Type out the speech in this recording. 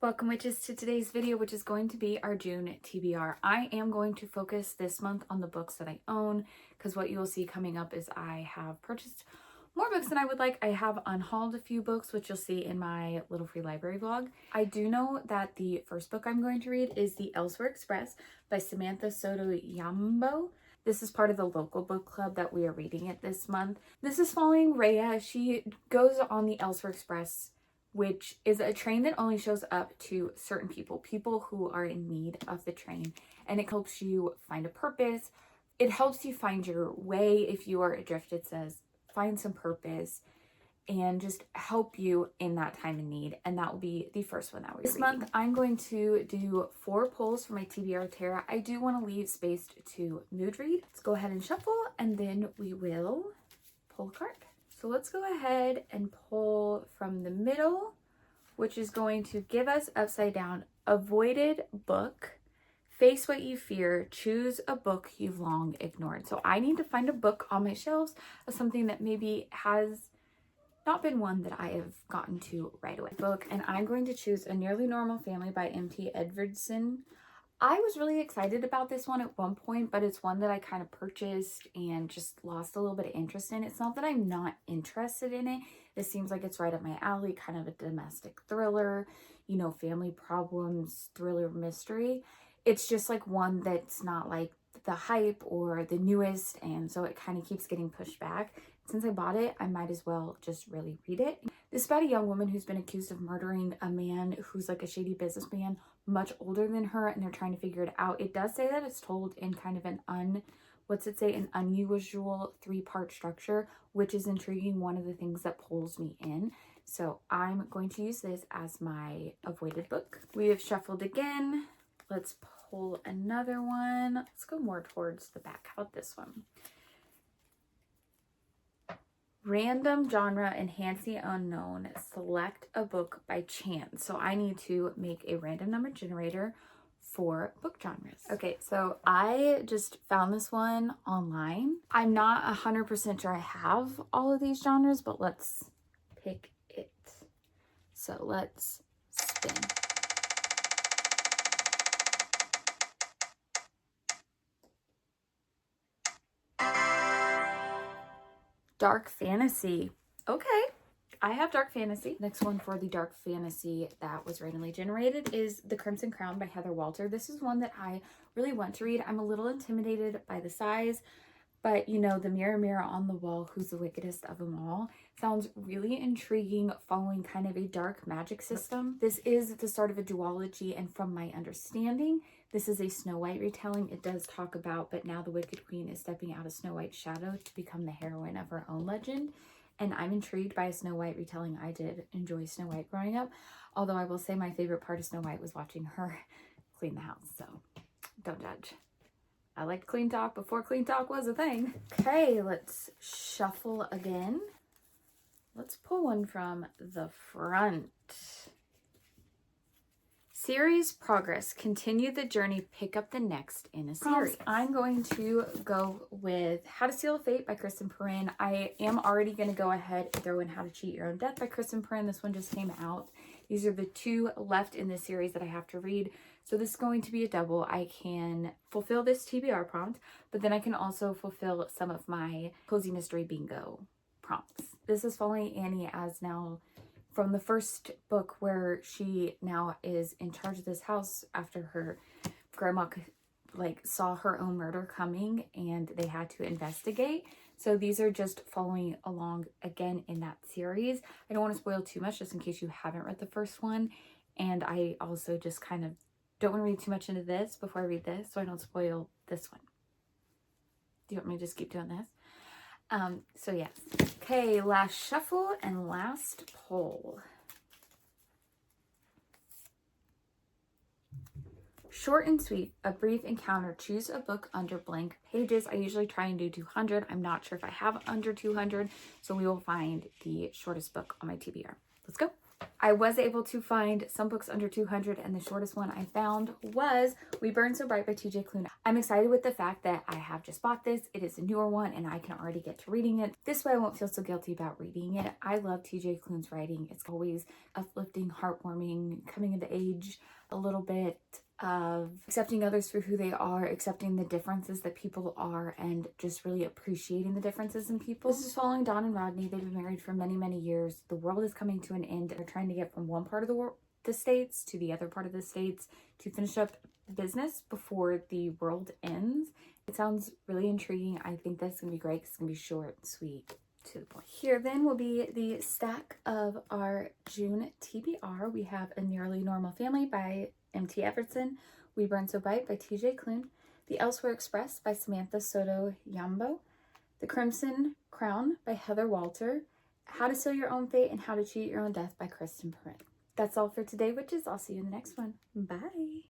Welcome witches to today's video, which is going to be our June TBR. I am going to focus this month on the books that I own, because what you will see coming up is I have purchased more books than I would like. I have unhauled a few books, which you'll see in my little free library vlog. I do know that the first book I'm going to read is The Elsewhere Express by Samantha Soto-Yambo. This is part of the local book club that we are reading it this month. This is following Rhea. She goes on the Elsewhere Express, which is a train that only shows up to certain people who are in need of the train, and it helps you find a purpose. It helps you find your way. If you are adrift, it says find some purpose and just help you in that time of need. And that will be the first one that we're reading. This month, I'm going to do 4 pulls for my TBR Tarot. I do want to leave space to mood read. Let's go ahead and shuffle, and then we will pull a card. So let's go ahead and pull from the middle, which is going to give us upside down, avoided book, face what you fear, choose a book you've long ignored. So I need to find a book on my shelves of something that maybe has not been one that I have gotten to right away. Book, and I'm going to choose A Nearly Normal Family by M.T. Edvardson. I was really excited about this one at one point, but it's one that I kind of purchased and just lost a little bit of interest in. It's not that I'm not interested in it. It seems like it's right up my alley, kind of a domestic thriller, you know, family problems, thriller mystery. It's just like one that's not like the hype or the newest, and so it kind of keeps getting pushed back. Since I bought it, I might as well just really read it. This is about a young woman who's been accused of murdering a man who's like a shady businessman, much older than her, and they're trying to figure it out. It does say that it's told in kind of an an unusual 3-part structure, which is intriguing. One of the things that pulls me in. So I'm going to use this as my avoided book. We have shuffled again. Let's pull another one. Let's go more towards the back. How about this one? Random genre, enhance the unknown, select a book by chance. So I need to make a random number generator for book genres. Okay, so I just found this one online. I'm not 100% sure I have all of these genres, but let's pick it. So let's spin. Dark fantasy. Okay, I have dark fantasy. Next one for the dark fantasy that was randomly generated is The Crimson Crown by Heather Walter. This is one that I really want to read. I'm a little intimidated by the size, but you know, the mirror, mirror on the wall, who's the wickedest of them all, sounds really intriguing, following kind of a dark magic system. This is the start of a duology, and from my understanding, this is a Snow White retelling. It does talk about, but now the Wicked Queen is stepping out of Snow White's shadow to become the heroine of her own legend. And I'm intrigued by a Snow White retelling. I did enjoy Snow White growing up, although I will say my favorite part of Snow White was watching her clean the house, so don't judge. I liked Clean Talk before Clean Talk was a thing. Okay, let's shuffle again. Let's pull one from the front. Series progress. Continue the journey. Pick up the next in a series. I'm going to go with How to Seal a Fate by Kristen Perrin. I am already going to go ahead and throw in How to Cheat Your Own Death by Kristen Perrin. This one just came out. These are the 2 left in this series that I have to read. So this is going to be a double. I can fulfill this TBR prompt, but then I can also fulfill some of my Cozy Mystery Bingo prompts. This is following Annie as now from the first book, where she now is in charge of this house after her grandma saw her own murder coming and they had to investigate. So these are just following along again in that series. I don't want to spoil too much just in case you haven't read the first one. And I also just kind of don't want to read too much into this before I read this, so I don't spoil this one. Do you want me to just keep doing this? So yes. Okay, last shuffle and last pull. Short and sweet, a brief encounter. Choose a book under blank pages. I usually try and do 200. I'm not sure if I have under 200, so we will find the shortest book on my TBR. Let's go. I was able to find some books under 200, and the shortest one I found was We Burn So Bright by TJ Klune. I'm excited with the fact that I have just bought this. It is a newer one and I can already get to reading it. This way I won't feel so guilty about reading it. I love TJ Klune's writing. It's always uplifting, heartwarming, coming into age a little bit, of accepting others for who they are, accepting the differences that people are, and just really appreciating the differences in people. This is following Dawn and Rodney. They've been married for many, many years. The world is coming to an end. They're trying to get from one part of the States to the other part of the States to finish up business before the world ends. It sounds really intriguing. I think that's going to be great because it's going to be short, sweet, to the point. Here then will be the stack of our June TBR. We have A Nearly Normal Family by M.T. Everson, We Burn So Bright by TJ Klune, The Elsewhere Express by Samantha Soto Yambo, The Crimson Crown by Heather Walter, How to Seal Your Own Fate and How to Cheat Your Own Death by Kristen Perrin. That's all for today, witches. I'll see you in the next one. Bye.